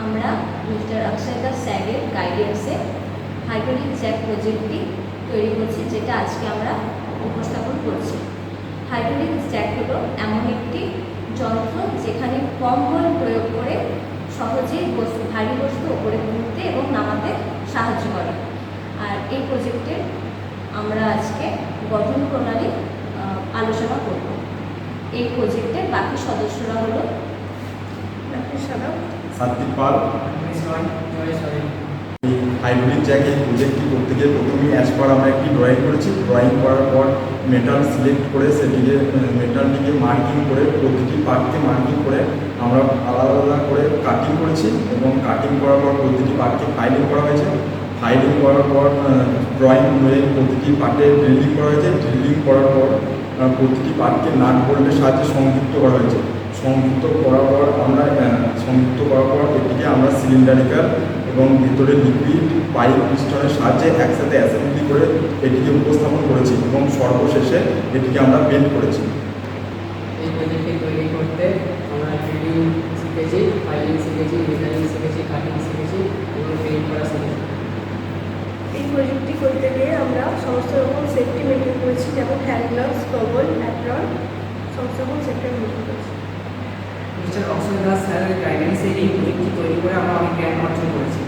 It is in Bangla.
আমরা মিস্টার অক্ষয় দাস স্যারের গাইডেন্সে হাইড্রোলিক জ্যাক প্রজেক্টটি তৈরি করছি, যেটা আজকে আমরা উপস্থাপন করছি। হাইড্রোলিক জ্যাক হলো এমন একটি যন্ত্র যেখানে কম বল প্রয়োগ করে সহজেই ভারী বস্তু ওপরে তুলতে এবং নামাতে সাহায্য করে। আর এই প্রজেক্টের আমরা আজকে গঠন প্রণালী আলোচনা করব। এই প্রজেক্টের বাকি সদস্যরা হলো সাত্বিক পাল। এই হাইড্রোলিক জ্যাক এই প্রজেক্টটি করতে গিয়ে প্রথমেই অ্যাজ পার আমরা একটি ড্রয়িং করেছি। ড্রয়িং করার পর মেটাল সিলেক্ট করে সেটিকে মেটালটিকে মার্কিং করে প্রতিটি পার্টকে মার্কিং করে আমরা আলাদা আলাদা করে কাটিং করেছি এবং কাটিং করার পর প্রতিটি পার্টকে ফাইলিং করা হয়েছে। ফাইলিং করার পর ড্রয়িং অনুযায়ী প্রতিটি পার্টে ড্রিলিং করা হয়েছে। ড্রিলিং করার পর প্রতিটি পার্টকে নাট বোল্টের সাহায্যে সংযুক্ত করা হয়েছে। সংযুক্ত করার পর এটিকে আমরা সিলিন্ডারিক্যাল এবং ভিতরে লিকুইড পাইপ পিস্টনের সাহায্যে একসাথে অ্যাসেম্বলি করে এটিকে উপস্থাপন করেছি এবং সর্বশেষে এটিকে আমরা পেন্ট করেছি। এই প্রজেক্টটি তৈরি করতে আমরা ড্রিলিং শিখেছি, ফাইলিং শিখেছি, মেটালিং শিখেছি, কাটিং শিখেছি এবং পেইন্ট করা শিখেছি। এই প্রজেক্টটি করতে গিয়ে আমরা সমস্ত রকম সেফটি মেনটেন করেছি, যেমন হ্যান্ড গ্লাভস, গগল, অ্যাপ্রন, সমস্ত রকম সেফটি মেনটেন করেছি। মিস্টার অক্ষয় দাস স্যারের গাইডেন্সে এই প্রজেক্টটি তৈরি করে আমরা অনেক জ্ঞান অর্জন করেছি।